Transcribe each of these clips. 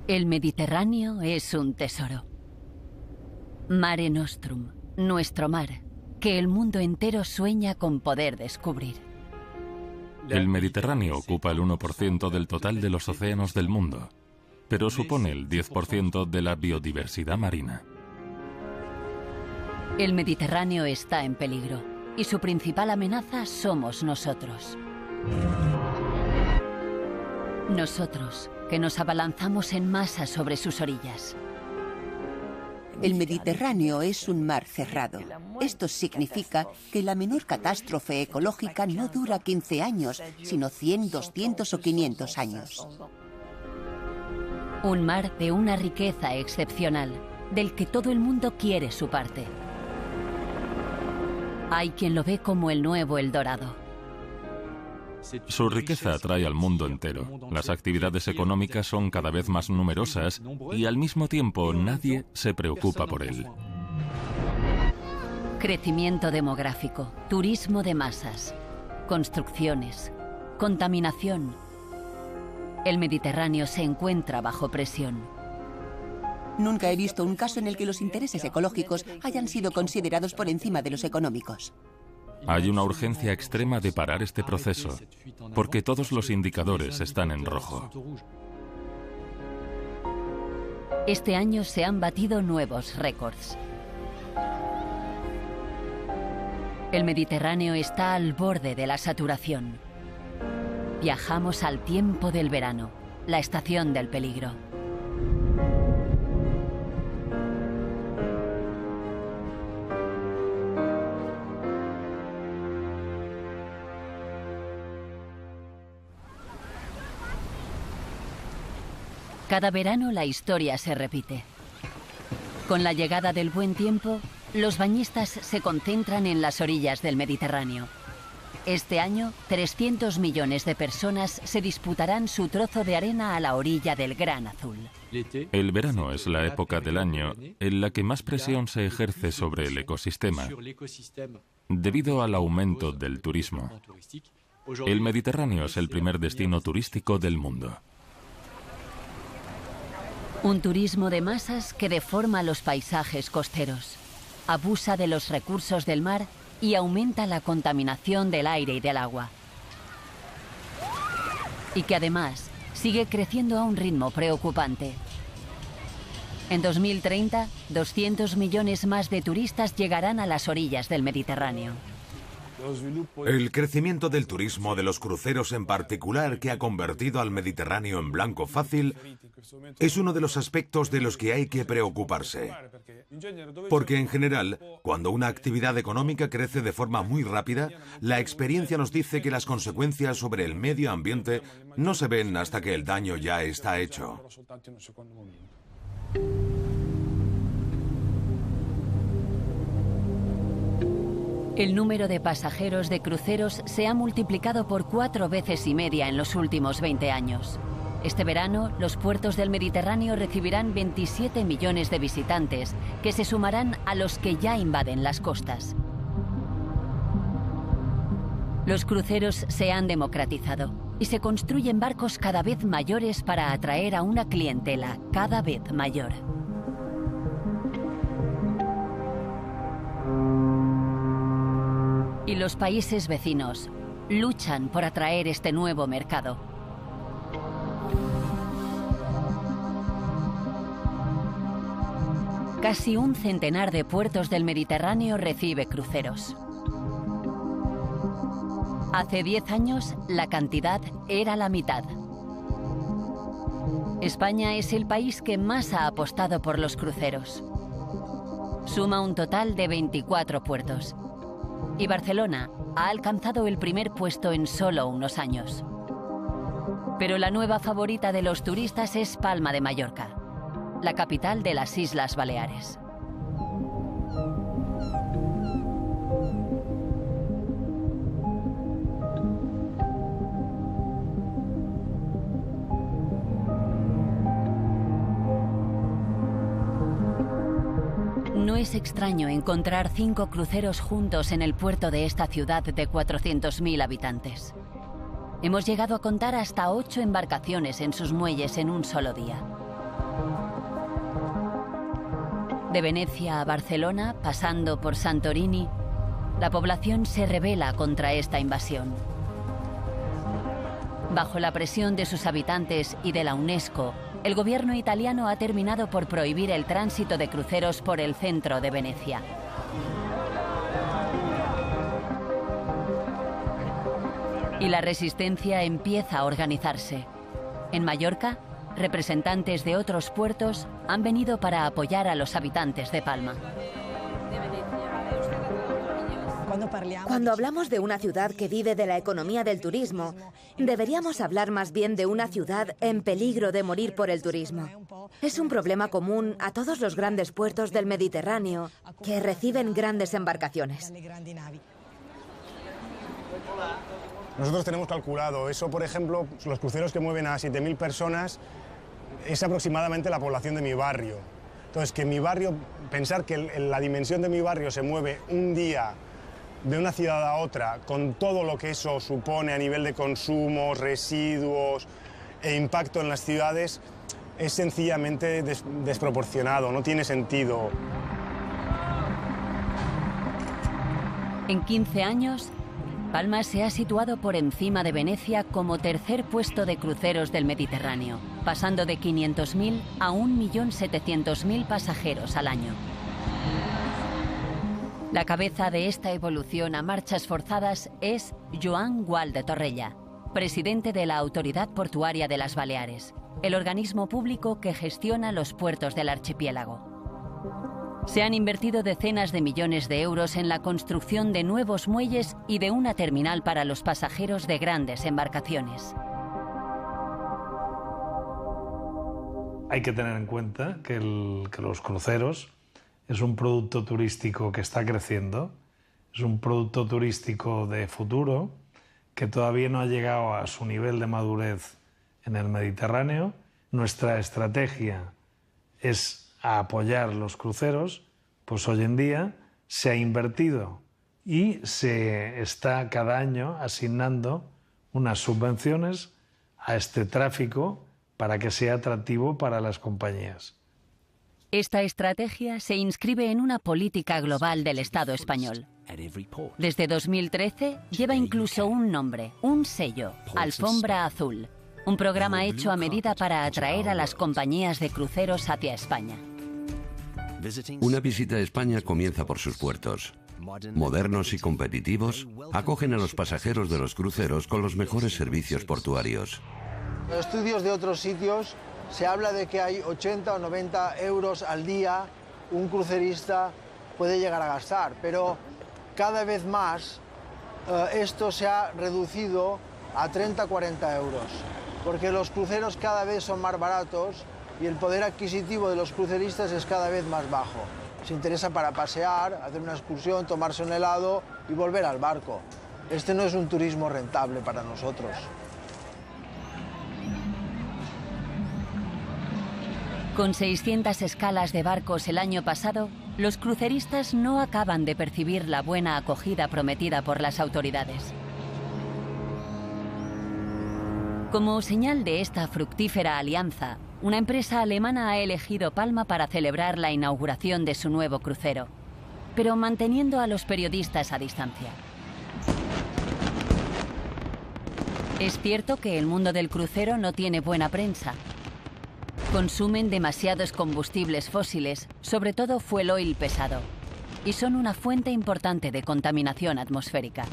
El Mediterráneo es un tesoro. Mare Nostrum, nuestro mar, que el mundo entero sueña con poder descubrir. El Mediterráneo ocupa el 1% del total de los océanos del mundo, pero supone el 10% de la biodiversidad marina. El Mediterráneo está en peligro, y su principal amenaza somos nosotros. Nosotros, que nos abalanzamos en masa sobre sus orillas. El Mediterráneo es un mar cerrado. Esto significa que la menor catástrofe ecológica no dura 15 años, sino 100, 200 o 500 años. Un mar de una riqueza excepcional, del que todo el mundo quiere su parte. Hay quien lo ve como el nuevo Eldorado. Su riqueza atrae al mundo entero. Las actividades económicas son cada vez más numerosas y al mismo tiempo nadie se preocupa por él. Crecimiento demográfico, turismo de masas, construcciones, contaminación. El Mediterráneo se encuentra bajo presión. Nunca he visto un caso en el que los intereses ecológicos hayan sido considerados por encima de los económicos. Hay una urgencia extrema de parar este proceso, porque todos los indicadores están en rojo. Este año se han batido nuevos récords. El Mediterráneo está al borde de la saturación. Viajamos al tiempo del verano, la estación del peligro. Cada verano la historia se repite. Con la llegada del buen tiempo, los bañistas se concentran en las orillas del Mediterráneo. Este año, 300 millones de personas se disputarán su trozo de arena a la orilla del Gran Azul. El verano es la época del año en la que más presión se ejerce sobre el ecosistema, debido al aumento del turismo. El Mediterráneo es el primer destino turístico del mundo. Un turismo de masas que deforma los paisajes costeros, abusa de los recursos del mar y aumenta la contaminación del aire y del agua. Y que además sigue creciendo a un ritmo preocupante. En 2030, 200 millones más de turistas llegarán a las orillas del Mediterráneo. El crecimiento del turismo de los cruceros en particular, que ha convertido al Mediterráneo en blanco fácil, es uno de los aspectos de los que hay que preocuparse. Porque en general, cuando una actividad económica crece de forma muy rápida, la experiencia nos dice que las consecuencias sobre el medio ambiente no se ven hasta que el daño ya está hecho. El número de pasajeros de cruceros se ha multiplicado por 4,5 veces en los últimos 20 años. Este verano, los puertos del Mediterráneo recibirán 27 millones de visitantes, que se sumarán a los que ya invaden las costas. Los cruceros se han democratizado y se construyen barcos cada vez mayores para atraer a una clientela cada vez mayor. Y los países vecinos luchan por atraer este nuevo mercado. Casi un centenar de puertos del Mediterráneo recibe cruceros. Hace 10 años, la cantidad era la mitad. España es el país que más ha apostado por los cruceros. Suma un total de 24 puertos. Y Barcelona ha alcanzado el primer puesto en solo unos años. Pero la nueva favorita de los turistas es Palma de Mallorca, la capital de las Islas Baleares. No es extraño encontrar 5 cruceros juntos en el puerto de esta ciudad de 400.000 habitantes. Hemos llegado a contar hasta 8 embarcaciones en sus muelles en un solo día. De Venecia a Barcelona, pasando por Santorini, la población se rebela contra esta invasión. Bajo la presión de sus habitantes y de la UNESCO, el gobierno italiano ha terminado por prohibir el tránsito de cruceros por el centro de Venecia. Y la resistencia empieza a organizarse. En Mallorca, representantes de otros puertos han venido para apoyar a los habitantes de Palma. Cuando hablamos de una ciudad que vive de la economía del turismo, deberíamos hablar más bien de una ciudad en peligro de morir por el turismo. Es un problema común a todos los grandes puertos del Mediterráneo que reciben grandes embarcaciones. Nosotros tenemos calculado eso, por ejemplo, los cruceros que mueven a 7.000 personas es aproximadamente la población de mi barrio. Entonces, que mi barrio, pensar que la dimensión de mi barrio se mueve un día de una ciudad a otra, con todo lo que eso supone a nivel de consumos, residuos e impacto en las ciudades, es sencillamente desproporcionado, no tiene sentido. En 15 años, Palma se ha situado por encima de Venecia como tercer puesto de cruceros del Mediterráneo, pasando de 500.000 a 1.700.000 pasajeros al año. La cabeza de esta evolución a marchas forzadas es Joan Gual de Torrella, presidente de la Autoridad Portuaria de las Baleares, el organismo público que gestiona los puertos del archipiélago. Se han invertido decenas de millones de euros en la construcción de nuevos muelles y de una terminal para los pasajeros de grandes embarcaciones. Hay que tener en cuenta que los cruceros es un producto turístico que está creciendo, es un producto turístico de futuro que todavía no ha llegado a su nivel de madurez en el Mediterráneo. Nuestra estrategia es apoyar los cruceros, pues hoy en día se ha invertido y se está cada año asignando unas subvenciones a este tráfico para que sea atractivo para las compañías. Esta estrategia se inscribe en una política global del Estado español. Desde 2013 lleva incluso un nombre, un sello, Alfombra Azul, un programa hecho a medida para atraer a las compañías de cruceros hacia España. Una visita a España comienza por sus puertos. Modernos y competitivos, acogen a los pasajeros de los cruceros con los mejores servicios portuarios. En estudios de otros sitios se habla de que hay 80 o 90 euros al día un crucerista puede llegar a gastar, pero cada vez más esto se ha reducido a 30-40 euros, porque los cruceros cada vez son más baratos y el poder adquisitivo de los cruceristas es cada vez más bajo. Se interesa para pasear, hacer una excursión, tomarse un helado y volver al barco. Este no es un turismo rentable para nosotros. Con 600 escalas de barcos el año pasado, los cruceristas no acaban de percibir la buena acogida prometida por las autoridades. Como señal de esta fructífera alianza, una empresa alemana ha elegido Palma para celebrar la inauguración de su nuevo crucero, pero manteniendo a los periodistas a distancia. Es cierto que el mundo del crucero no tiene buena prensa. Consumen demasiados combustibles fósiles, sobre todo fuel oil pesado, y son una fuente importante de contaminación atmosférica.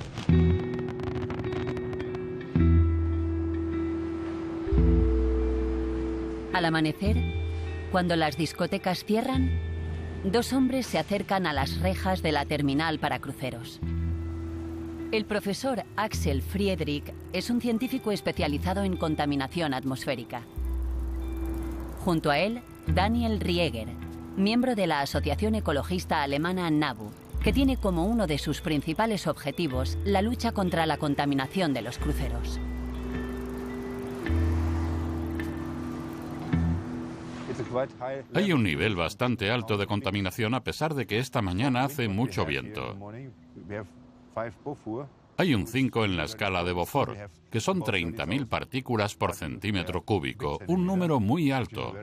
Al amanecer, cuando las discotecas cierran, dos hombres se acercan a las rejas de la terminal para cruceros. El profesor Axel Friedrich es un científico especializado en contaminación atmosférica. Junto a él, Daniel Rieger, miembro de la Asociación Ecologista Alemana NABU, que tiene como uno de sus principales objetivos la lucha contra la contaminación de los cruceros. Hay un nivel bastante alto de contaminación a pesar de que esta mañana hace mucho viento. Hay un 5 en la escala de Beaufort, que son 30.000 partículas por centímetro cúbico, un número muy alto.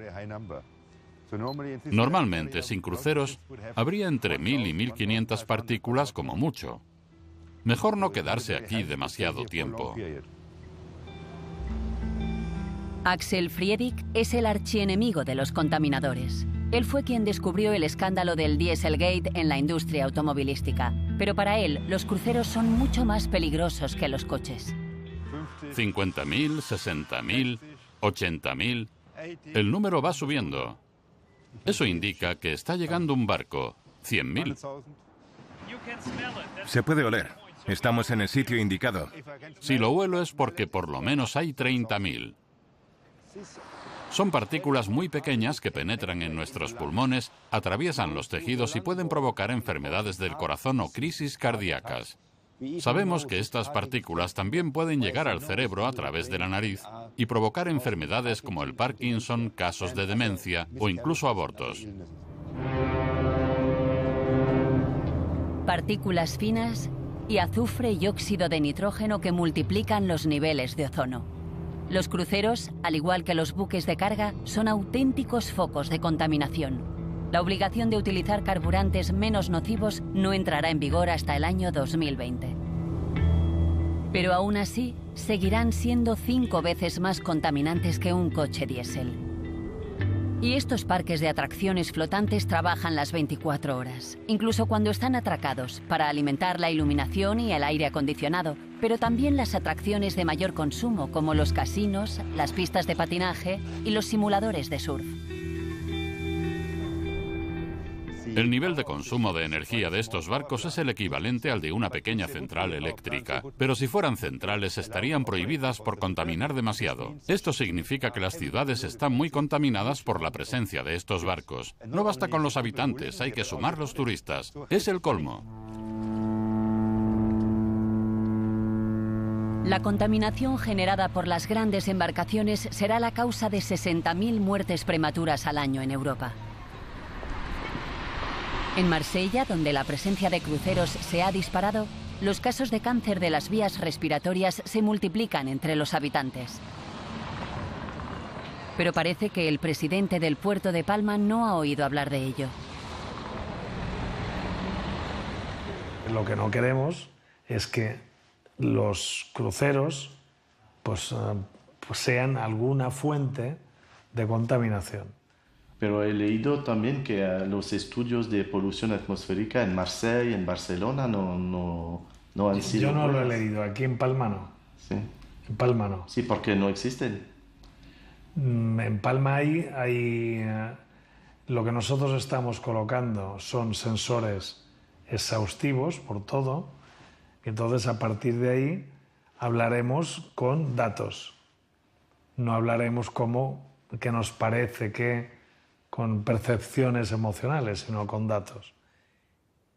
Normalmente, sin cruceros, habría entre 1000 y 1500 partículas como mucho. Mejor no quedarse aquí demasiado tiempo. Axel Friedrich es el archienemigo de los contaminadores. Él fue quien descubrió el escándalo del Dieselgate en la industria automovilística. Pero para él, los cruceros son mucho más peligrosos que los coches. 50.000, 60.000, 80.000... El número va subiendo. Eso indica que está llegando un barco. 100.000. Se puede oler. Estamos en el sitio indicado. Si lo huelo es porque por lo menos hay 30.000. Son partículas muy pequeñas que penetran en nuestros pulmones, atraviesan los tejidos y pueden provocar enfermedades del corazón o crisis cardíacas. Sabemos que estas partículas también pueden llegar al cerebro a través de la nariz y provocar enfermedades como el Parkinson, casos de demencia o incluso abortos. Partículas finas y azufre y óxido de nitrógeno que multiplican los niveles de ozono. Los cruceros, al igual que los buques de carga, son auténticos focos de contaminación. La obligación de utilizar carburantes menos nocivos no entrará en vigor hasta el año 2020. Pero aún así, seguirán siendo 5 veces más contaminantes que un coche diésel. Y estos parques de atracciones flotantes trabajan las 24 horas, incluso cuando están atracados, para alimentar la iluminación y el aire acondicionado, pero también las atracciones de mayor consumo, como los casinos, las pistas de patinaje y los simuladores de surf. El nivel de consumo de energía de estos barcos es el equivalente al de una pequeña central eléctrica, pero si fueran centrales estarían prohibidas por contaminar demasiado. Esto significa que las ciudades están muy contaminadas por la presencia de estos barcos. No basta con los habitantes, hay que sumar los turistas. Es el colmo. La contaminación generada por las grandes embarcaciones será la causa de 60.000 muertes prematuras al año en Europa. En Marsella, donde la presencia de cruceros se ha disparado, los casos de cáncer de las vías respiratorias se multiplican entre los habitantes. Pero parece que el presidente del puerto de Palma no ha oído hablar de ello. Lo que no queremos es que los cruceros pues sean alguna fuente de contaminación. Pero he leído también que los estudios de polución atmosférica en Marsella y en Barcelona no han sido... Yo no lo he leído, aquí en Palma no. Sí. En Palma no. Sí, porque no existen. En Palma hay lo que nosotros estamos colocando son sensores exhaustivos por todo. Entonces, a partir de ahí, hablaremos con datos. No hablaremos como que nos parece que con percepciones emocionales, sino con datos.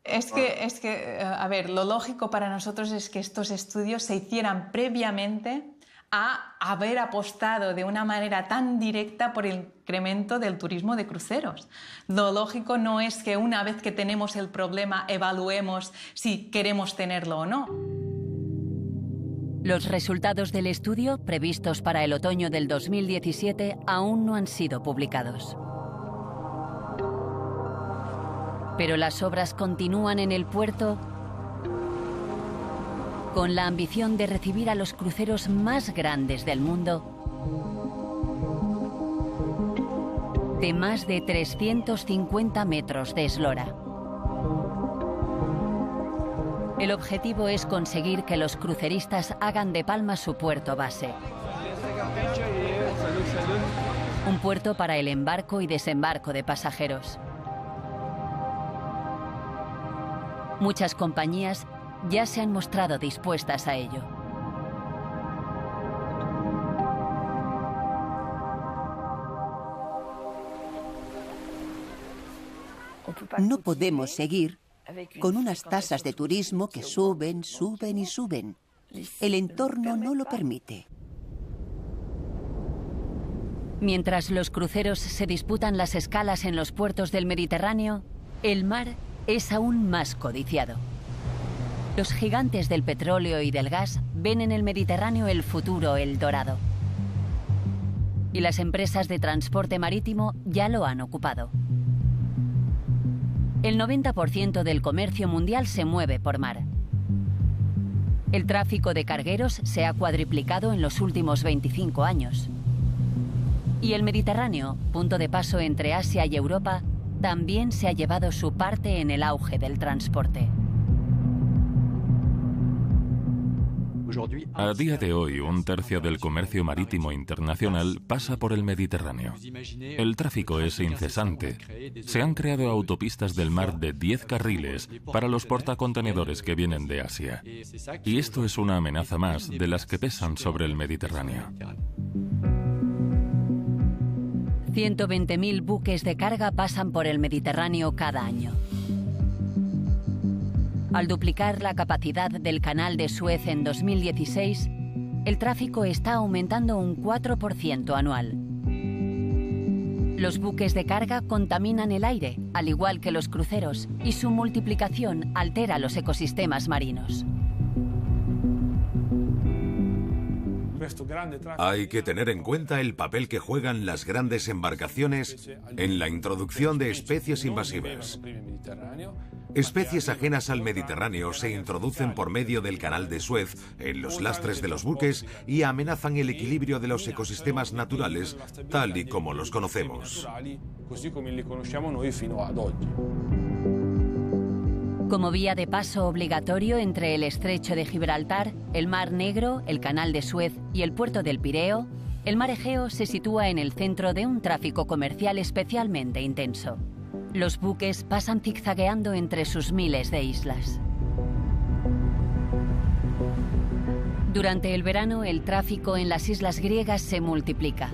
Es que, a ver, lo lógico para nosotros es que estos estudios se hicieran previamente a haber apostado de una manera tan directa por el incremento del turismo de cruceros. Lo lógico no es que una vez que tenemos el problema evaluemos si queremos tenerlo o no. Los resultados del estudio, previstos para el otoño del 2017, aún no han sido publicados. Pero las obras continúan en el puerto con la ambición de recibir a los cruceros más grandes del mundo, de más de 350 metros de eslora. El objetivo es conseguir que los cruceristas hagan de Palma su puerto base. Un puerto para el embarco y desembarco de pasajeros. Muchas compañías ya se han mostrado dispuestas a ello. No podemos seguir con unas tasas de turismo que suben, suben y suben. El entorno no lo permite. Mientras los cruceros se disputan las escalas en los puertos del Mediterráneo, el mar es aún más codiciado. Los gigantes del petróleo y del gas ven en el Mediterráneo el futuro Eldorado. y las empresas de transporte marítimo ya lo han ocupado. El 90% del comercio mundial se mueve por mar. El tráfico de cargueros se ha cuadriplicado en los últimos 25 años. Y el Mediterráneo, punto de paso entre Asia y Europa, también se ha llevado su parte en el auge del transporte. A día de hoy, 1/3 del comercio marítimo internacional pasa por el Mediterráneo. El tráfico es incesante. Se han creado autopistas del mar de 10 carriles para los portacontenedores que vienen de Asia. Y esto es una amenaza más de las que pesan sobre el Mediterráneo. 120.000 buques de carga pasan por el Mediterráneo cada año. Al duplicar la capacidad del Canal de Suez en 2016, el tráfico está aumentando un 4% anual. Los buques de carga contaminan el aire, al igual que los cruceros, y su multiplicación altera los ecosistemas marinos. Hay que tener en cuenta el papel que juegan las grandes embarcaciones en la introducción de especies invasivas. Especies ajenas al Mediterráneo se introducen por medio del Canal de Suez en los lastres de los buques y amenazan el equilibrio de los ecosistemas naturales tal y como los conocemos. Como vía de paso obligatorio entre el Estrecho de Gibraltar, el Mar Negro, el Canal de Suez y el puerto del Pireo, el Mar Egeo se sitúa en el centro de un tráfico comercial especialmente intenso. Los buques pasan zigzagueando entre sus miles de islas. Durante el verano, el tráfico en las islas griegas se multiplica.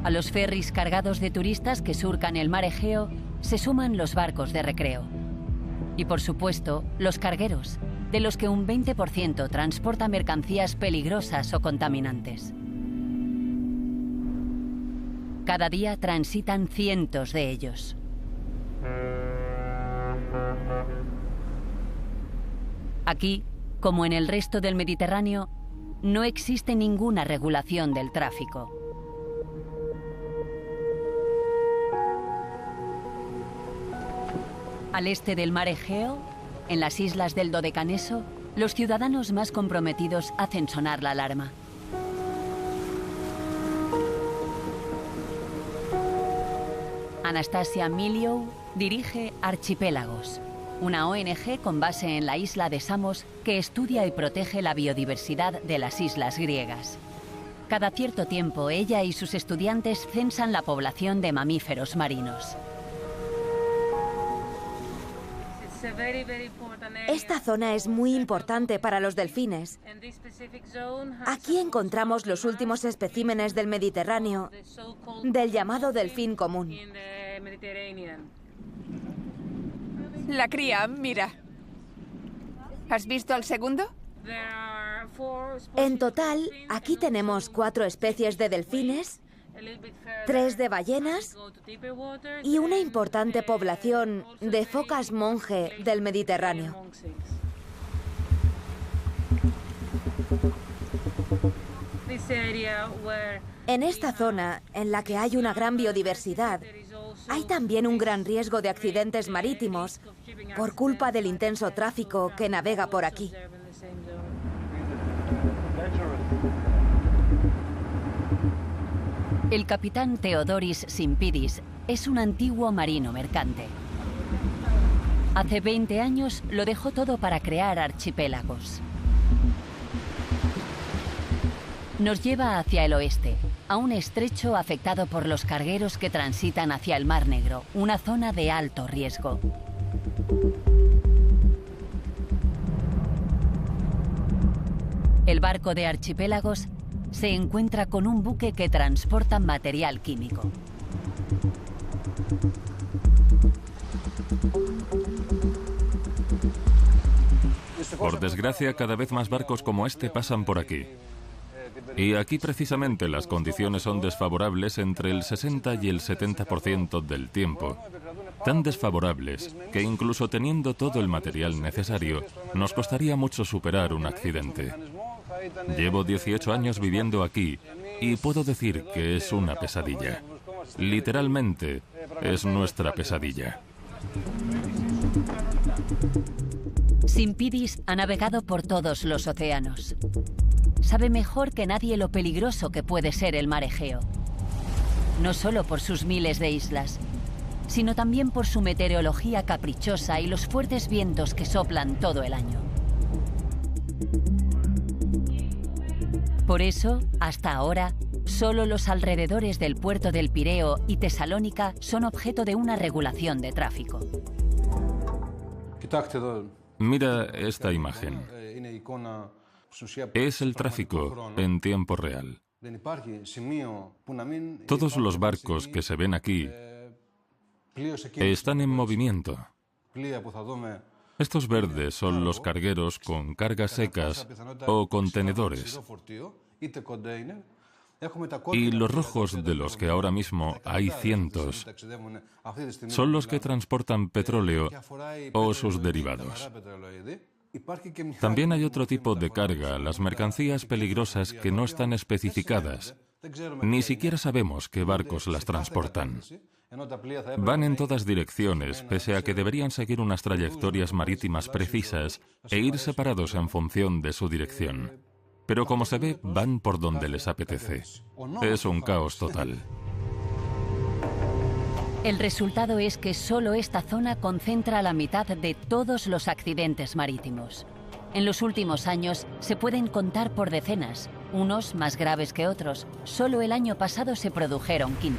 A los ferries cargados de turistas que surcan el Mar Egeo se suman los barcos de recreo. Y por supuesto, los cargueros, de los que un 20% transporta mercancías peligrosas o contaminantes. Cada día transitan cientos de ellos. Aquí, como en el resto del Mediterráneo, no existe ninguna regulación del tráfico. Al este del Mar Egeo, en las islas del Dodecaneso, los ciudadanos más comprometidos hacen sonar la alarma. Anastasia Miliou dirige Archipélagos, una ONG con base en la isla de Samos que estudia y protege la biodiversidad de las islas griegas. Cada cierto tiempo, ella y sus estudiantes censan la población de mamíferos marinos. Esta zona es muy importante para los delfines. Aquí encontramos los últimos especímenes del Mediterráneo, del llamado delfín común. La cría, mira. ¿Has visto al segundo? En total, aquí tenemos 4 especies de delfines, 3 de ballenas y una importante población de focas monje del Mediterráneo. En esta zona, en la que hay una gran biodiversidad, hay también un gran riesgo de accidentes marítimos por culpa del intenso tráfico que navega por aquí. El capitán Theodoris Simpidis es un antiguo marino mercante. Hace 20 años lo dejó todo para crear Archipélagos. Nos lleva hacia el oeste, a un estrecho afectado por los cargueros que transitan hacia el Mar Negro, una zona de alto riesgo. El barco de Archipélagos se encuentra con un buque que transporta material químico. Por desgracia, cada vez más barcos como este pasan por aquí. Y aquí precisamente las condiciones son desfavorables entre el 60 y el 70% del tiempo. Tan desfavorables que incluso teniendo todo el material necesario, nos costaría mucho superar un accidente. Llevo 18 años viviendo aquí Y puedo decir que es una pesadilla. Literalmente, es nuestra pesadilla. Simpidis ha navegado por todos los océanos. Sabe mejor que nadie lo peligroso que puede ser el mar Egeo. No solo por sus miles de islas, sino también por su meteorología caprichosa y los fuertes vientos que soplan todo el año. Por eso, hasta ahora, solo los alrededores del puerto del Pireo y Tesalónica son objeto de una regulación de tráfico. Mira esta imagen. Es el tráfico en tiempo real. Todos los barcos que se ven aquí están en movimiento. Estos verdes son los cargueros con cargas secas o contenedores. Y los rojos, de los que ahora mismo hay cientos, son los que transportan petróleo o sus derivados. También hay otro tipo de carga, las mercancías peligrosas que no están especificadas. Ni siquiera sabemos qué barcos las transportan. Van en todas direcciones, pese a que deberían seguir unas trayectorias marítimas precisas e ir separados en función de su dirección. Pero como se ve, van por donde les apetece. Es un caos total. El resultado es que solo esta zona concentra la mitad de todos los accidentes marítimos. En los últimos años se pueden contar por decenas, unos más graves que otros. Solo el año pasado se produjeron 15.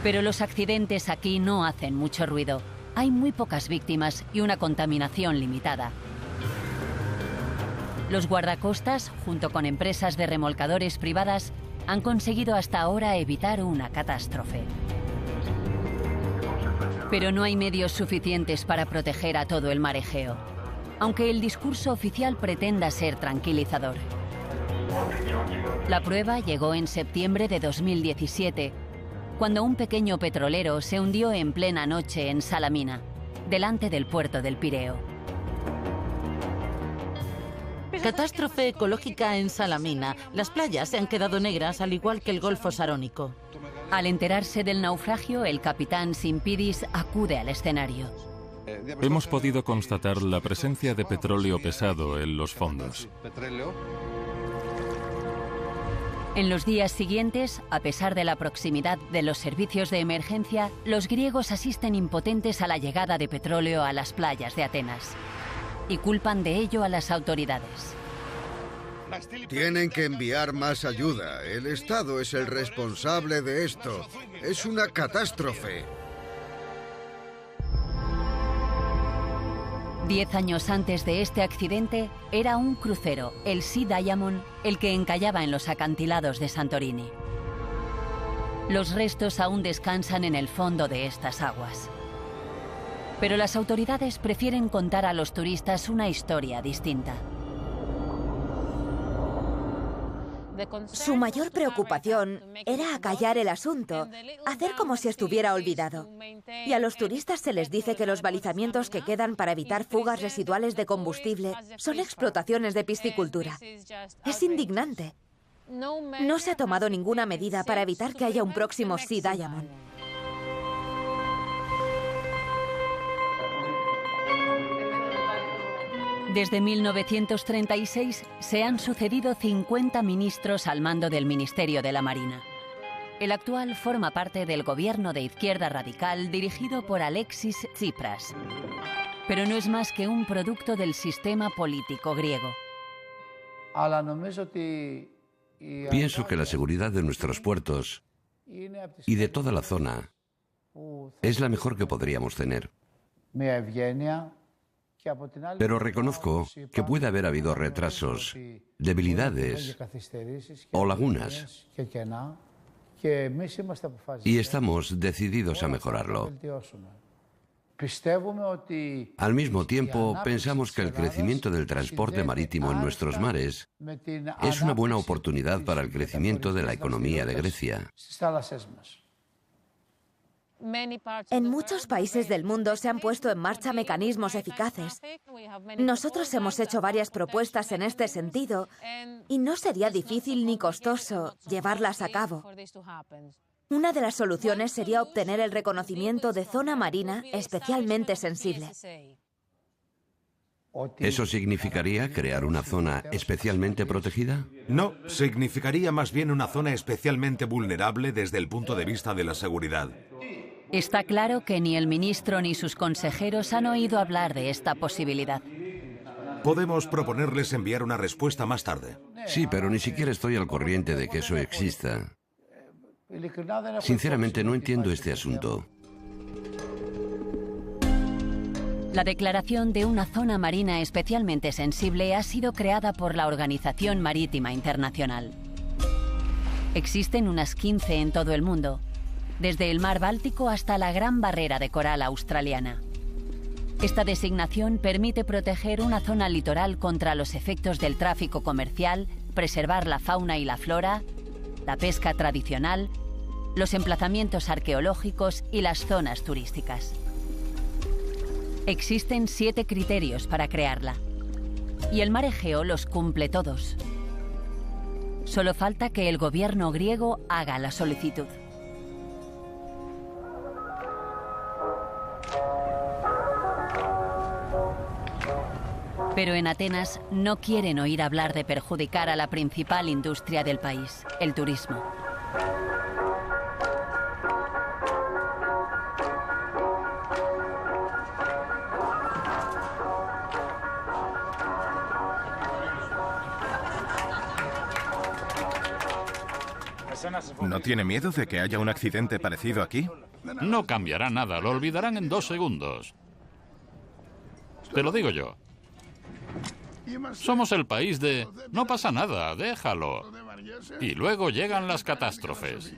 Pero los accidentes aquí no hacen mucho ruido. Hay muy pocas víctimas y una contaminación limitada. Los guardacostas, junto con empresas de remolcadores privadas, han conseguido hasta ahora evitar una catástrofe. Pero no hay medios suficientes para proteger a todo el mar Egeo, aunque el discurso oficial pretenda ser tranquilizador. La prueba llegó en septiembre de 2017, cuando un pequeño petrolero se hundió en plena noche en Salamina, delante del puerto del Pireo. Catástrofe ecológica en Salamina. Las playas se han quedado negras, al igual que el Golfo Sarónico. Al enterarse del naufragio, el capitán Simpidis acude al escenario. Hemos podido constatar la presencia de petróleo pesado en los fondos. En los días siguientes, a pesar de la proximidad de los servicios de emergencia, los griegos asisten impotentes a la llegada de petróleo a las playas de Atenas y culpan de ello a las autoridades. Tienen que enviar más ayuda. El Estado es el responsable de esto. Es una catástrofe. 10 años antes de este accidente, era un crucero, el Sea Diamond, el que encallaba en los acantilados de Santorini. Los restos aún descansan en el fondo de estas aguas. Pero las autoridades prefieren contar a los turistas una historia distinta. Su mayor preocupación era acallar el asunto, hacer como si estuviera olvidado. Y a los turistas se les dice que los balizamientos que quedan para evitar fugas residuales de combustible son explotaciones de piscicultura. Es indignante. No se ha tomado ninguna medida para evitar que haya un próximo Sea Diamond. Desde 1936 se han sucedido 50 ministros al mando del Ministerio de la Marina. El actual forma parte del gobierno de izquierda radical dirigido por Alexis Tsipras. Pero no es más que un producto del sistema político griego. Pienso que la seguridad de nuestros puertos y de toda la zona es la mejor que podríamos tener. Pero reconozco que puede haber habido retrasos, debilidades o lagunas, y estamos decididos a mejorarlo. Al mismo tiempo, pensamos que el crecimiento del transporte marítimo en nuestros mares es una buena oportunidad para el crecimiento de la economía de Grecia. En muchos países del mundo se han puesto en marcha mecanismos eficaces. Nosotros hemos hecho varias propuestas en este sentido y no sería difícil ni costoso llevarlas a cabo. Una de las soluciones sería obtener el reconocimiento de zona marina especialmente sensible. ¿Eso significaría crear una zona especialmente protegida? No, significaría más bien una zona especialmente vulnerable desde el punto de vista de la seguridad. Está claro que ni el ministro ni sus consejeros han oído hablar de esta posibilidad. Podemos proponerles enviar una respuesta más tarde. Sí, pero ni siquiera estoy al corriente de que eso exista. Sinceramente, no entiendo este asunto. La declaración de una zona marina especialmente sensible ha sido creada por la Organización Marítima Internacional. Existen unas 15 en todo el mundo, desde el mar Báltico hasta la Gran Barrera de Coral australiana. Esta designación permite proteger una zona litoral contra los efectos del tráfico comercial, preservar la fauna y la flora, la pesca tradicional, los emplazamientos arqueológicos y las zonas turísticas. Existen 7 criterios para crearla, y el mar Egeo los cumple todos. Solo falta que el gobierno griego haga la solicitud. Pero en Atenas no quieren oír hablar de perjudicar a la principal industria del país, el turismo. ¿No tiene miedo de que haya un accidente parecido aquí? No cambiará nada, lo olvidarán en 2 segundos. Te lo digo yo. Somos el país de no pasa nada, déjalo. Y luego llegan las catástrofes.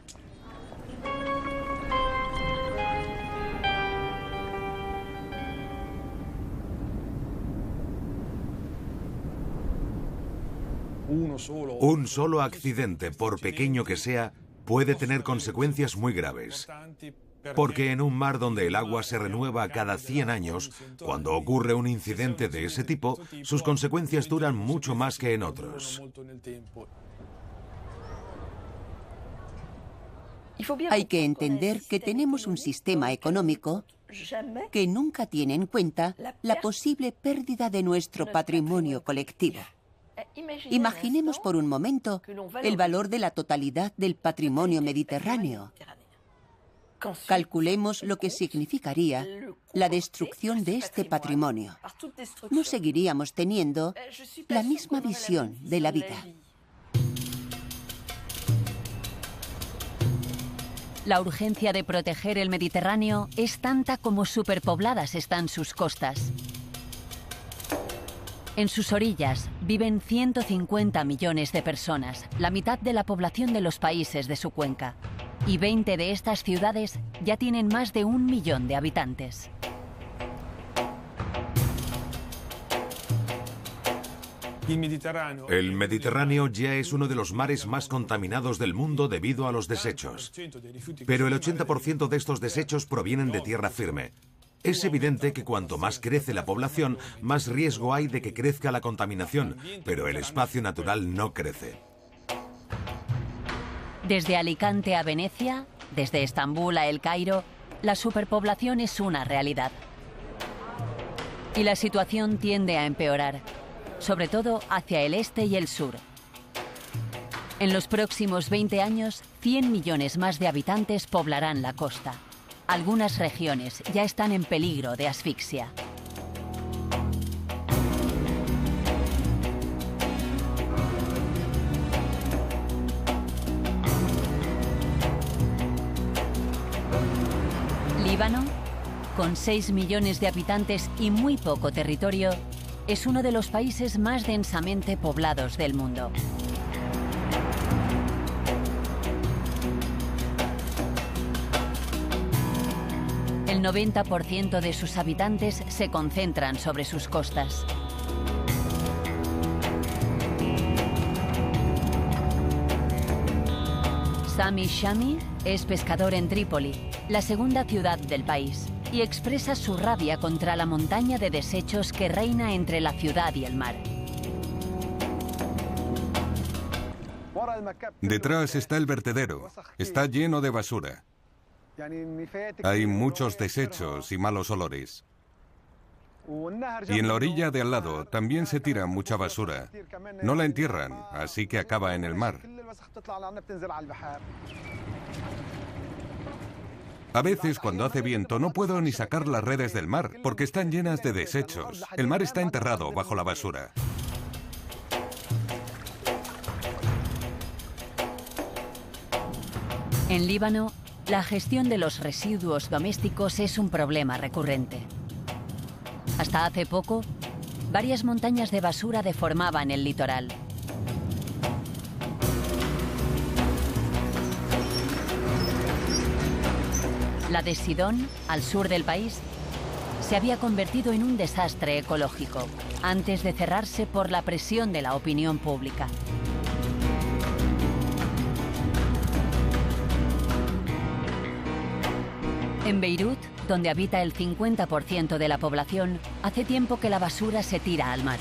Un solo accidente, por pequeño que sea, puede tener consecuencias muy graves. Porque en un mar donde el agua se renueva cada 100 años, cuando ocurre un incidente de ese tipo, sus consecuencias duran mucho más que en otros. Hay que entender que tenemos un sistema económico que nunca tiene en cuenta la posible pérdida de nuestro patrimonio colectivo. Imaginemos por un momento el valor de la totalidad del patrimonio mediterráneo. Calculemos lo que significaría la destrucción de este patrimonio. No seguiríamos teniendo la misma visión de la vida. La urgencia de proteger el Mediterráneo es tanta como superpobladas están sus costas. En sus orillas viven 150 millones de personas, la mitad de la población de los países de su cuenca. Y 20 de estas ciudades ya tienen más de 1 millón de habitantes. El Mediterráneo ya es uno de los mares más contaminados del mundo debido a los desechos. Pero el 80% de estos desechos provienen de tierra firme. Es evidente que cuanto más crece la población, más riesgo hay de que crezca la contaminación, pero el espacio natural no crece. Desde Alicante a Venecia, desde Estambul a El Cairo, la superpoblación es una realidad. Y la situación tiende a empeorar, sobre todo hacia el este y el sur. En los próximos 20 años, 100 millones más de habitantes poblarán la costa. Algunas regiones ya están en peligro de asfixia. Líbano, con 6 millones de habitantes y muy poco territorio, es uno de los países más densamente poblados del mundo. El 90% de sus habitantes se concentran sobre sus costas. Sami Shami es pescador en Trípoli la segunda ciudad del país, y expresa su rabia contra la montaña de desechos que reina entre la ciudad y el mar. Detrás está el vertedero. Está lleno de basura. Hay muchos desechos y malos olores. Y en la orilla de al lado también se tira mucha basura. No la entierran, así que acaba en el mar. A veces, cuando hace viento, no puedo ni sacar las redes del mar, porque están llenas de desechos. El mar está enterrado bajo la basura. En Líbano, la gestión de los residuos domésticos es un problema recurrente. Hasta hace poco, varias montañas de basura deformaban el litoral. La de Sidón, al sur del país, se había convertido en un desastre ecológico, antes de cerrarse por la presión de la opinión pública. En Beirut, donde habita el 50% de la población, hace tiempo que la basura se tira al mar.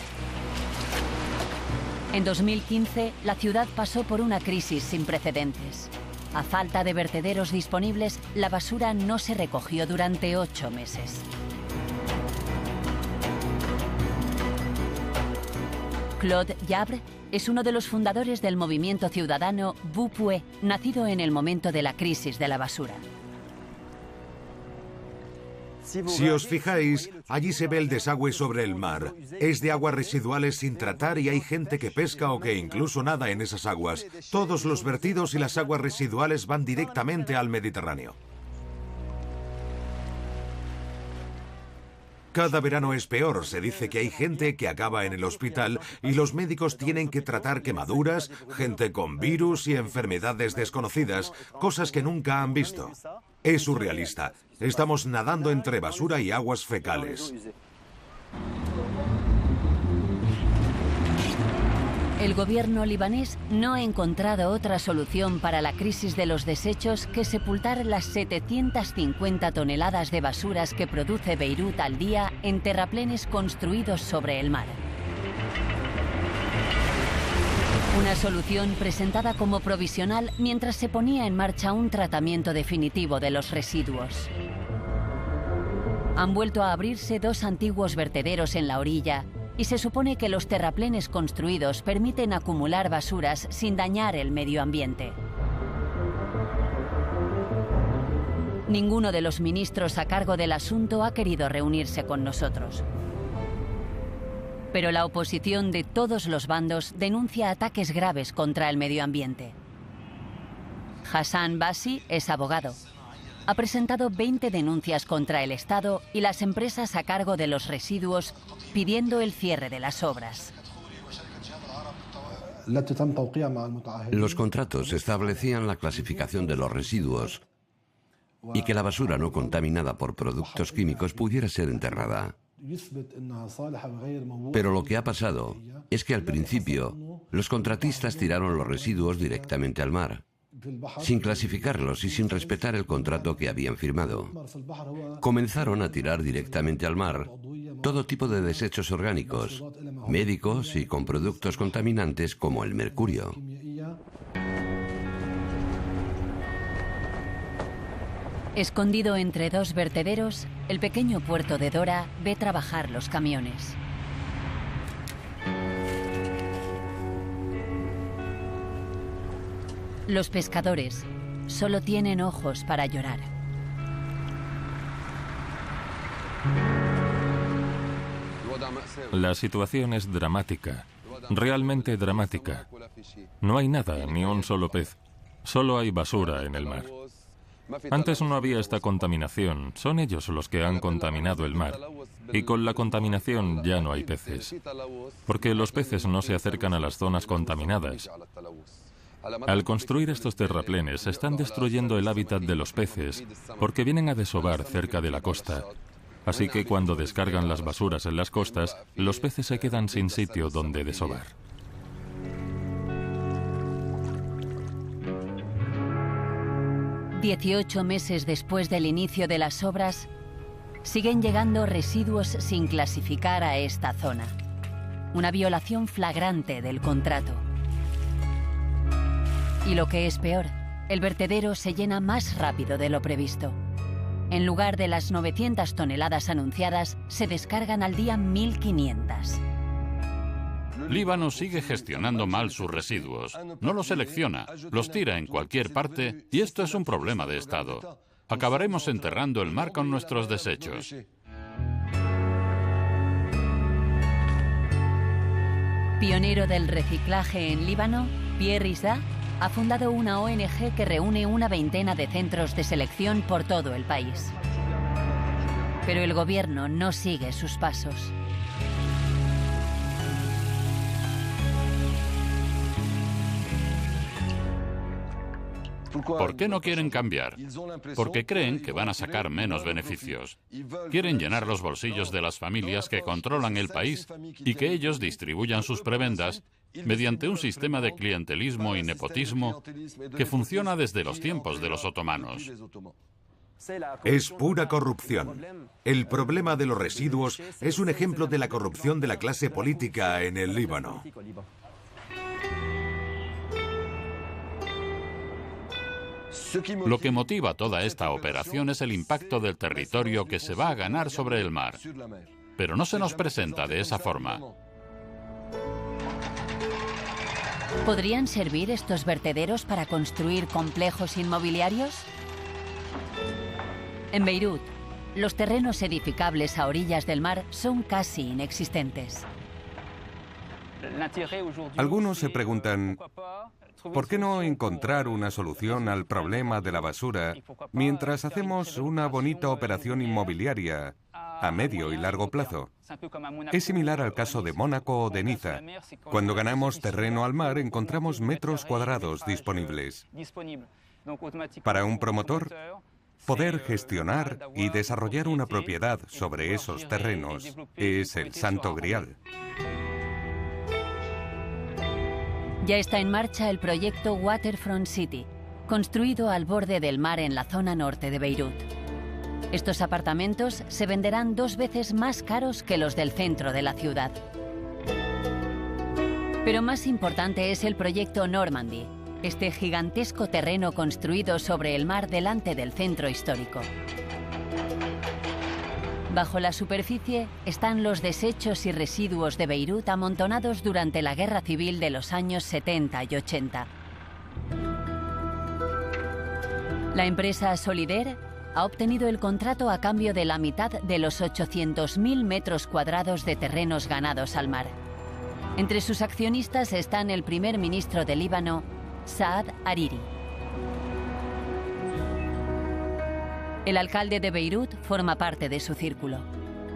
En 2015, la ciudad pasó por una crisis sin precedentes. A falta de vertederos disponibles, la basura no se recogió durante 8 meses. Claude Yabre es uno de los fundadores del movimiento ciudadano Bupue, nacido en el momento de la crisis de la basura. Si os fijáis, allí se ve el desagüe sobre el mar. Es de aguas residuales sin tratar y hay gente que pesca o que incluso nada en esas aguas. Todos los vertidos y las aguas residuales van directamente al Mediterráneo. Cada verano es peor. Se dice que hay gente que acaba en el hospital y los médicos tienen que tratar quemaduras, gente con virus y enfermedades desconocidas, cosas que nunca han visto. Es surrealista. Estamos nadando entre basura y aguas fecales. El gobierno libanés no ha encontrado otra solución para la crisis de los desechos que sepultar las 750 toneladas de basuras que produce Beirut al día en terraplenes construidos sobre el mar. Una solución presentada como provisional mientras se ponía en marcha un tratamiento definitivo de los residuos. Han vuelto a abrirse 2 antiguos vertederos en la orilla y se supone que los terraplenes construidos permiten acumular basuras sin dañar el medio ambiente. Ninguno de los ministros a cargo del asunto ha querido reunirse con nosotros. Pero la oposición de todos los bandos denuncia ataques graves contra el medio ambiente. Hassan Bassi es abogado. Ha presentado 20 denuncias contra el Estado y las empresas a cargo de los residuos, pidiendo el cierre de las obras. Los contratos establecían la clasificación de los residuos y que la basura no contaminada por productos químicos pudiera ser enterrada. Pero lo que ha pasado es que al principio los contratistas tiraron los residuos directamente al mar, sin clasificarlos y sin respetar el contrato que habían firmado. Comenzaron a tirar directamente al mar todo tipo de desechos orgánicos, médicos y con productos contaminantes como el mercurio. Escondido entre 2 vertederos, el pequeño puerto de Dora ve trabajar los camiones. Los pescadores solo tienen ojos para llorar. La situación es dramática, realmente dramática. No hay nada, ni un solo pez. Solo hay basura en el mar. Antes no había esta contaminación, son ellos los que han contaminado el mar. Y con la contaminación ya no hay peces, porque los peces no se acercan a las zonas contaminadas. Al construir estos terraplenes están destruyendo el hábitat de los peces, porque vienen a desovar cerca de la costa. Así que cuando descargan las basuras en las costas, los peces se quedan sin sitio donde desovar. 18 meses después del inicio de las obras, siguen llegando residuos sin clasificar a esta zona. Una violación flagrante del contrato. Y lo que es peor, el vertedero se llena más rápido de lo previsto. En lugar de las 900 toneladas anunciadas, se descargan al día 1.500. Líbano sigue gestionando mal sus residuos. No los selecciona, los tira en cualquier parte y esto es un problema de Estado. Acabaremos enterrando el mar con nuestros desechos. Pionero del reciclaje en Líbano, Pierre Issa ha fundado una ONG que reúne una veintena de centros de selección por todo el país. Pero el gobierno no sigue sus pasos. ¿Por qué no quieren cambiar? Porque creen que van a sacar menos beneficios. Quieren llenar los bolsillos de las familias que controlan el país y que ellos distribuyan sus prebendas mediante un sistema de clientelismo y nepotismo que funciona desde los tiempos de los otomanos. Es pura corrupción. El problema de los residuos es un ejemplo de la corrupción de la clase política en el Líbano. Lo que motiva toda esta operación es el impacto del territorio que se va a ganar sobre el mar. Pero no se nos presenta de esa forma. ¿Podrían servir estos vertederos para construir complejos inmobiliarios? En Beirut, los terrenos edificables a orillas del mar son casi inexistentes. Algunos se preguntan, ¿por qué no encontrar una solución al problema de la basura mientras hacemos una bonita operación inmobiliaria a medio y largo plazo? Es similar al caso de Mónaco o de Niza. Cuando ganamos terreno al mar, encontramos metros cuadrados disponibles. Para un promotor, poder gestionar y desarrollar una propiedad sobre esos terrenos es el santo grial. Ya está en marcha el proyecto Waterfront City, construido al borde del mar en la zona norte de Beirut. Estos apartamentos se venderán 2 veces más caros que los del centro de la ciudad. Pero más importante es el proyecto Normandy, este gigantesco terreno construido sobre el mar delante del centro histórico. Bajo la superficie están los desechos y residuos de Beirut amontonados durante la guerra civil de los años 70 y 80. La empresa Solidaire ha obtenido el contrato a cambio de la mitad de los 800.000 metros cuadrados de terrenos ganados al mar. Entre sus accionistas están el primer ministro de Líbano, Saad Hariri. El alcalde de Beirut forma parte de su círculo.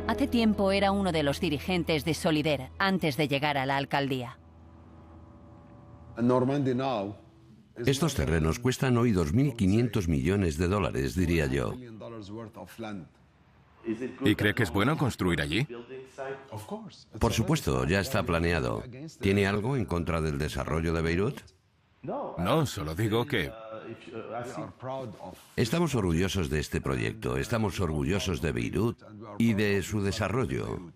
Hace tiempo era uno de los dirigentes de Solidaire antes de llegar a la alcaldía. Estos terrenos cuestan hoy 2.500 millones de dólares, diría yo. ¿Y cree que es bueno construir allí? Por supuesto, ya está planeado. ¿Tiene algo en contra del desarrollo de Beirut? No, solo digo que... Estamos orgullosos de este proyecto, estamos orgullosos de Beirut y de su desarrollo.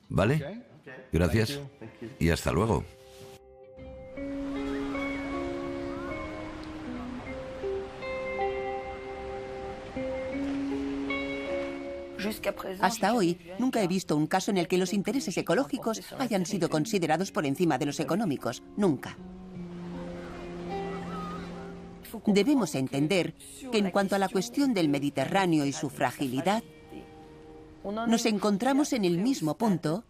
¿Vale? Gracias y hasta luego. Hasta hoy, nunca he visto un caso en el que los intereses ecológicos hayan sido considerados por encima de los económicos. Nunca. Debemos entender que en cuanto a la cuestión del Mediterráneo y su fragilidad, nos encontramos en el mismo punto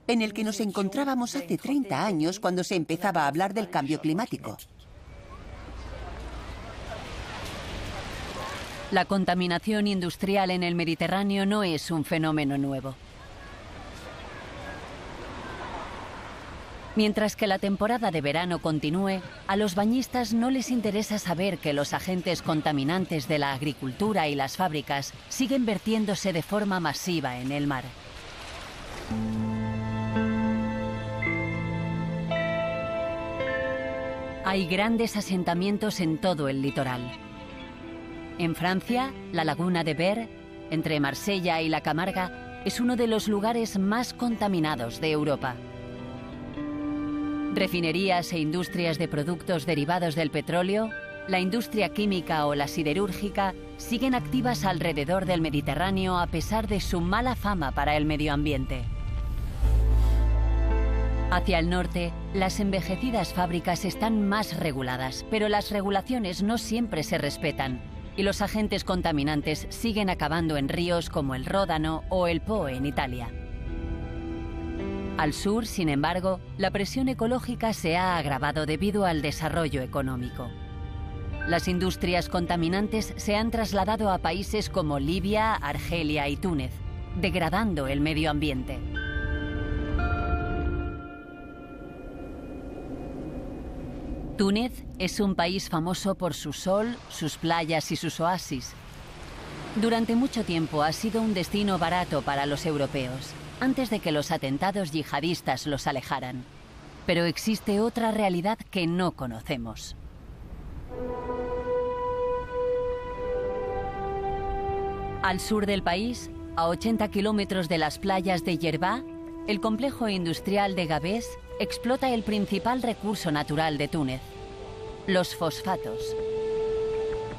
en el que nos encontrábamos hace 30 años cuando se empezaba a hablar del cambio climático. La contaminación industrial en el Mediterráneo no es un fenómeno nuevo. Mientras que la temporada de verano continúe, a los bañistas no les interesa saber que los agentes contaminantes de la agricultura y las fábricas siguen vertiéndose de forma masiva en el mar. Hay grandes asentamientos en todo el litoral. En Francia, la laguna de Berre, entre Marsella y la Camarga, es uno de los lugares más contaminados de Europa. Refinerías e industrias de productos derivados del petróleo, la industria química o la siderúrgica siguen activas alrededor del Mediterráneo a pesar de su mala fama para el medio ambiente. Hacia el norte, las envejecidas fábricas están más reguladas, pero las regulaciones no siempre se respetan y los agentes contaminantes siguen acabando en ríos como el Ródano o el Po en Italia. Al sur, sin embargo, la presión ecológica se ha agravado debido al desarrollo económico. Las industrias contaminantes se han trasladado a países como Libia, Argelia y Túnez, degradando el medio ambiente. Túnez es un país famoso por su sol, sus playas y sus oasis. Durante mucho tiempo ha sido un destino barato para los europeos, antes de que los atentados yihadistas los alejaran. Pero existe otra realidad que no conocemos. Al sur del país, a 80 kilómetros de las playas de Yerba, el complejo industrial de Gabès explota el principal recurso natural de Túnez, los fosfatos.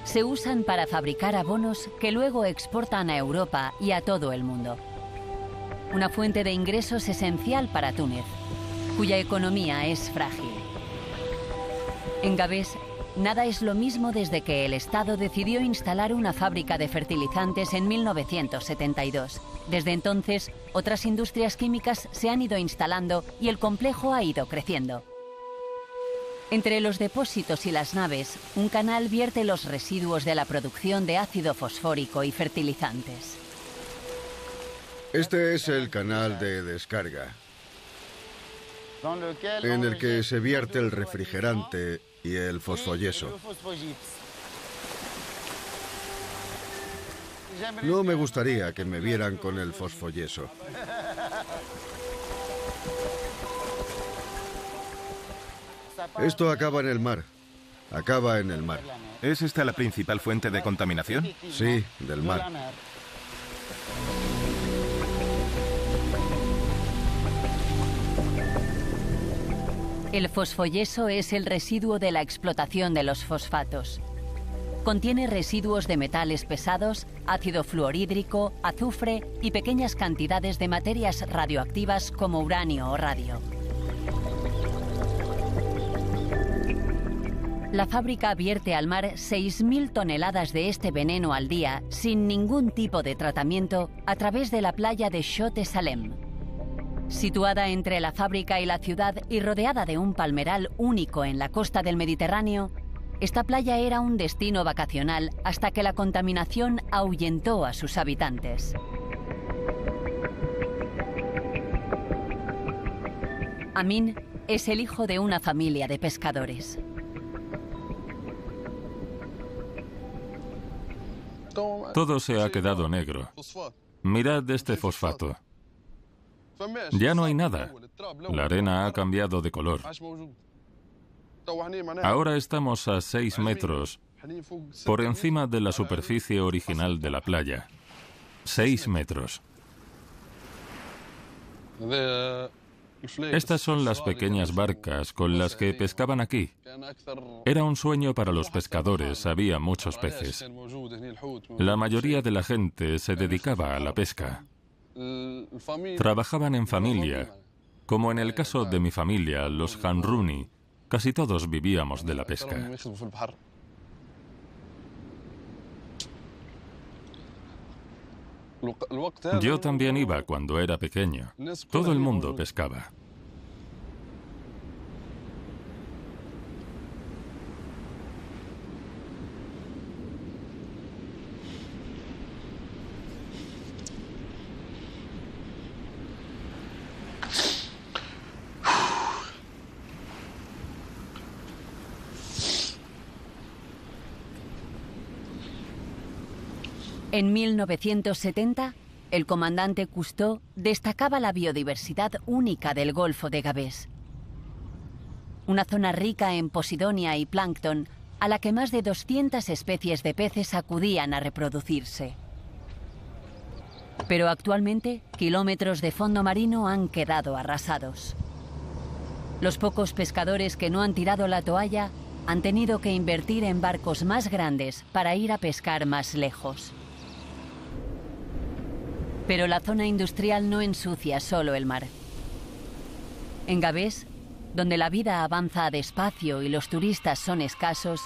Se usan para fabricar abonos que luego exportan a Europa y a todo el mundo. Una fuente de ingresos esencial para Túnez, cuya economía es frágil. En Gabès, nada es lo mismo desde que el Estado decidió instalar una fábrica de fertilizantes en 1972. Desde entonces, otras industrias químicas se han ido instalando y el complejo ha ido creciendo. Entre los depósitos y las naves, un canal vierte los residuos de la producción de ácido fosfórico y fertilizantes. Este es el canal de descarga, en el que se vierte el refrigerante y el fosfoyeso. No me gustaría que me vieran con el fosfoyeso. Esto acaba en el mar. Acaba en el mar. ¿Es esta la principal fuente de contaminación? Sí, del mar. El fosfoyeso es el residuo de la explotación de los fosfatos. Contiene residuos de metales pesados, ácido fluorhídrico, azufre y pequeñas cantidades de materias radioactivas como uranio o radio. La fábrica vierte al mar 6.000 toneladas de este veneno al día sin ningún tipo de tratamiento a través de la playa de Chott es Salem. Situada entre la fábrica y la ciudad y rodeada de un palmeral único en la costa del Mediterráneo, esta playa era un destino vacacional hasta que la contaminación ahuyentó a sus habitantes. Amin es el hijo de una familia de pescadores. Todo se ha quedado negro. Mirad este fosfato. Ya no hay nada. La arena ha cambiado de color. Ahora estamos a 6 metros por encima de la superficie original de la playa. 6 metros. Estas son las pequeñas barcas con las que pescaban aquí. Era un sueño para los pescadores, había muchos peces. La mayoría de la gente se dedicaba a la pesca. Trabajaban en familia, como en el caso de mi familia, los Hanrouni. Casi todos vivíamos de la pesca. Yo también iba cuando era pequeño. Todo el mundo pescaba. En 1970, el comandante Cousteau destacaba la biodiversidad única del Golfo de Gabès. Una zona rica en posidonia y plancton, a la que más de 200 especies de peces acudían a reproducirse. Pero actualmente, kilómetros de fondo marino han quedado arrasados. Los pocos pescadores que no han tirado la toalla han tenido que invertir en barcos más grandes para ir a pescar más lejos. Pero la zona industrial no ensucia solo el mar. En Gabés, donde la vida avanza despacio y los turistas son escasos,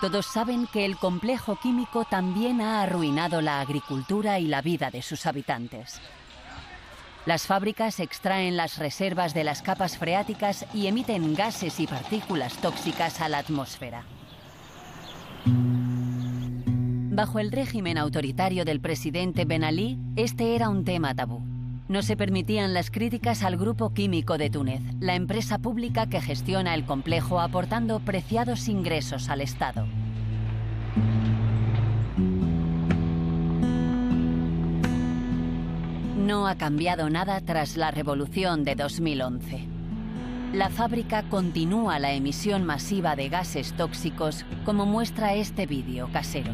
todos saben que el complejo químico también ha arruinado la agricultura y la vida de sus habitantes. Las fábricas extraen las reservas de las capas freáticas y emiten gases y partículas tóxicas a la atmósfera. Bajo el régimen autoritario del presidente Ben Ali, este era un tema tabú. No se permitían las críticas al Grupo Químico de Túnez, la empresa pública que gestiona el complejo aportando preciados ingresos al Estado. No ha cambiado nada tras la revolución de 2011. La fábrica continúa la emisión masiva de gases tóxicos, como muestra este vídeo casero.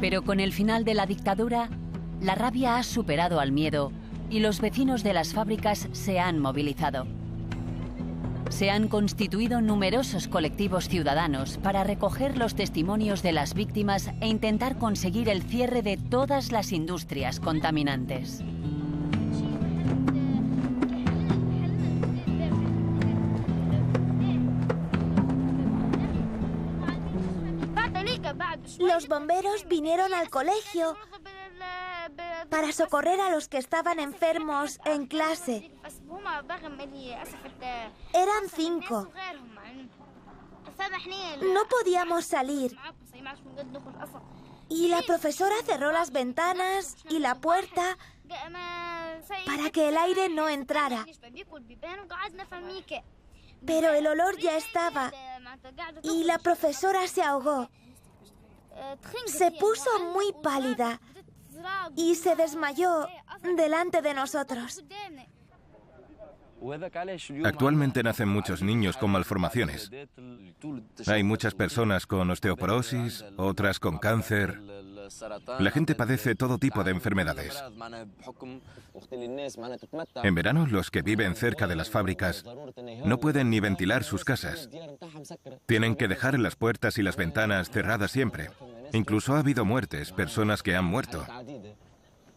Pero con el final de la dictadura, la rabia ha superado al miedo y los vecinos de las fábricas se han movilizado. Se han constituido numerosos colectivos ciudadanos para recoger los testimonios de las víctimas e intentar conseguir el cierre de todas las industrias contaminantes. Los bomberos vinieron al colegio para socorrer a los que estaban enfermos en clase. Eran 5. No podíamos salir. Y la profesora cerró las ventanas y la puerta para que el aire no entrara. Pero el olor ya estaba y la profesora se ahogó. Se puso muy pálida y se desmayó delante de nosotros. Actualmente nacen muchos niños con malformaciones. Hay muchas personas con osteoporosis, otras con cáncer. La gente padece todo tipo de enfermedades. En verano, los que viven cerca de las fábricas no pueden ni ventilar sus casas. Tienen que dejar las puertas y las ventanas cerradas siempre. Incluso ha habido muertes, personas que han muerto.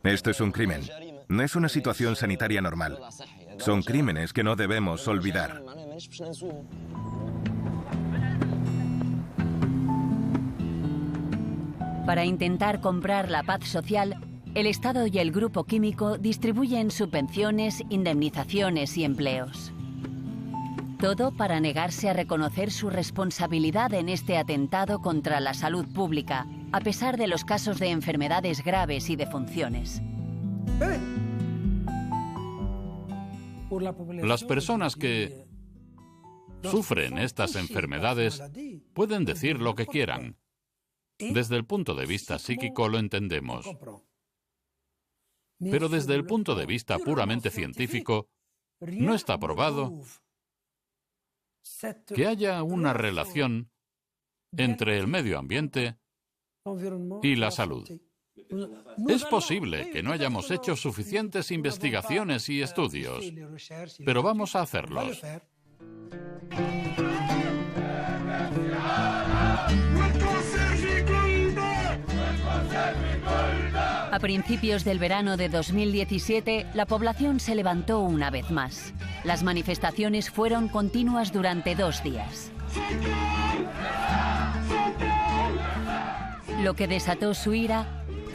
Esto es un crimen. No es una situación sanitaria normal. Son crímenes que no debemos olvidar. Para intentar comprar la paz social, el Estado y el Grupo Químico distribuyen subvenciones, indemnizaciones y empleos. Todo para negarse a reconocer su responsabilidad en este atentado contra la salud pública, a pesar de los casos de enfermedades graves y defunciones. Las personas que sufren estas enfermedades pueden decir lo que quieran. Desde el punto de vista psíquico lo entendemos. Pero desde el punto de vista puramente científico, no está probado que haya una relación entre el medio ambiente y la salud. Es posible que no hayamos hecho suficientes investigaciones y estudios, pero vamos a hacerlos. A principios del verano de 2017, la población se levantó una vez más. Las manifestaciones fueron continuas durante 2 días. Lo que desató su ira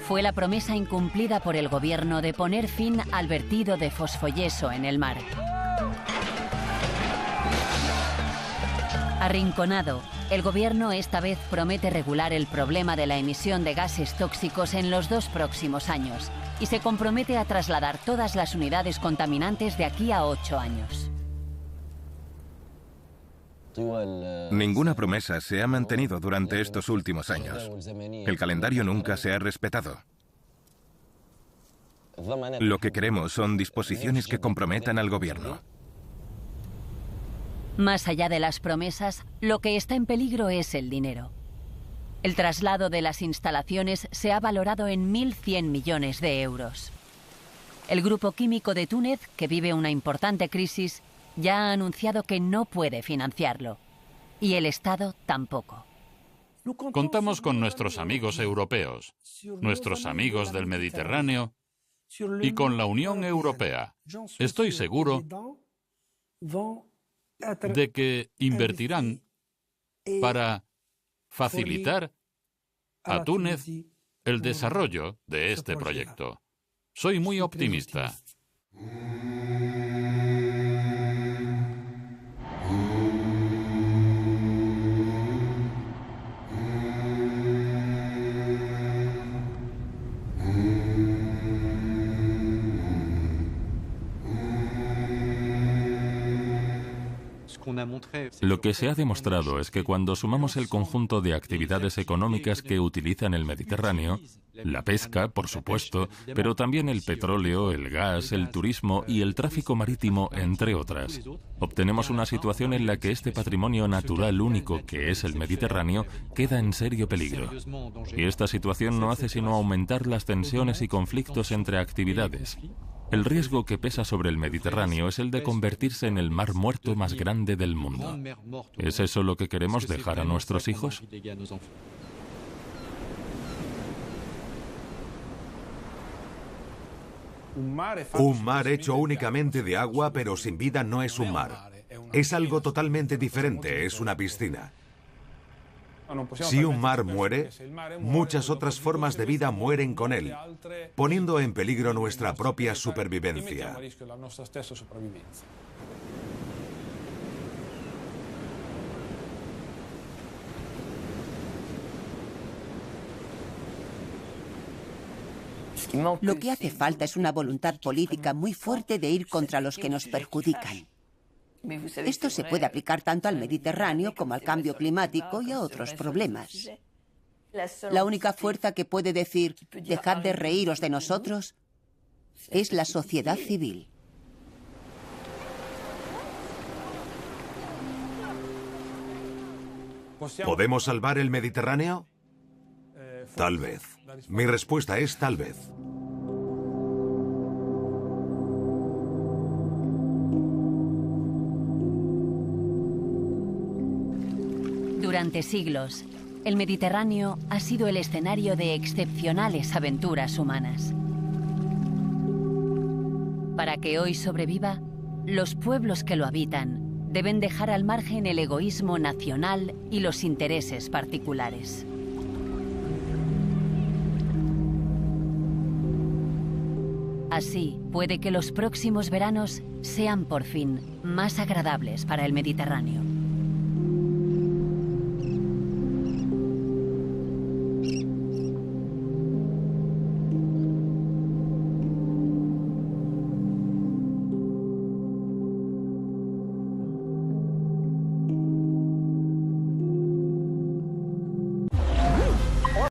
fue la promesa incumplida por el gobierno de poner fin al vertido de fosfoyeso en el mar. Arrinconado, el gobierno esta vez promete regular el problema de la emisión de gases tóxicos en los 2 próximos años y se compromete a trasladar todas las unidades contaminantes de aquí a 8 años. Ninguna promesa se ha mantenido durante estos últimos años. El calendario nunca se ha respetado. Lo que queremos son disposiciones que comprometan al gobierno. Más allá de las promesas, lo que está en peligro es el dinero. El traslado de las instalaciones se ha valorado en 1.100 millones de euros. El grupo químico de Túnez, que vive una importante crisis, ya ha anunciado que no puede financiarlo. Y el Estado tampoco. Contamos con nuestros amigos europeos, nuestros amigos del Mediterráneo y con la Unión Europea. Estoy seguro de que invertirán para facilitar a Túnez el desarrollo de este proyecto. Soy muy optimista. Lo que se ha demostrado es que cuando sumamos el conjunto de actividades económicas que utilizan el Mediterráneo, la pesca, por supuesto, pero también el petróleo, el gas, el turismo y el tráfico marítimo, entre otras, obtenemos una situación en la que este patrimonio natural único que es el Mediterráneo queda en serio peligro. Y esta situación no hace sino aumentar las tensiones y conflictos entre actividades. El riesgo que pesa sobre el Mediterráneo es el de convertirse en el mar muerto más grande del mundo. ¿Es eso lo que queremos dejar a nuestros hijos? Un mar hecho únicamente de agua pero sin vida no es un mar. Es algo totalmente diferente, es una piscina. Si un mar muere, muchas otras formas de vida mueren con él, poniendo en peligro nuestra propia supervivencia. Lo que hace falta es una voluntad política muy fuerte de ir contra los que nos perjudican. Esto se puede aplicar tanto al Mediterráneo como al cambio climático y a otros problemas. La única fuerza que puede decir, dejad de reíros de nosotros, es la sociedad civil. ¿Podemos salvar el Mediterráneo? Tal vez. Mi respuesta es tal vez. Durante siglos, el Mediterráneo ha sido el escenario de excepcionales aventuras humanas. Para que hoy sobreviva, los pueblos que lo habitan deben dejar al margen el egoísmo nacional y los intereses particulares. Así, puede que los próximos veranos sean por fin más agradables para el Mediterráneo.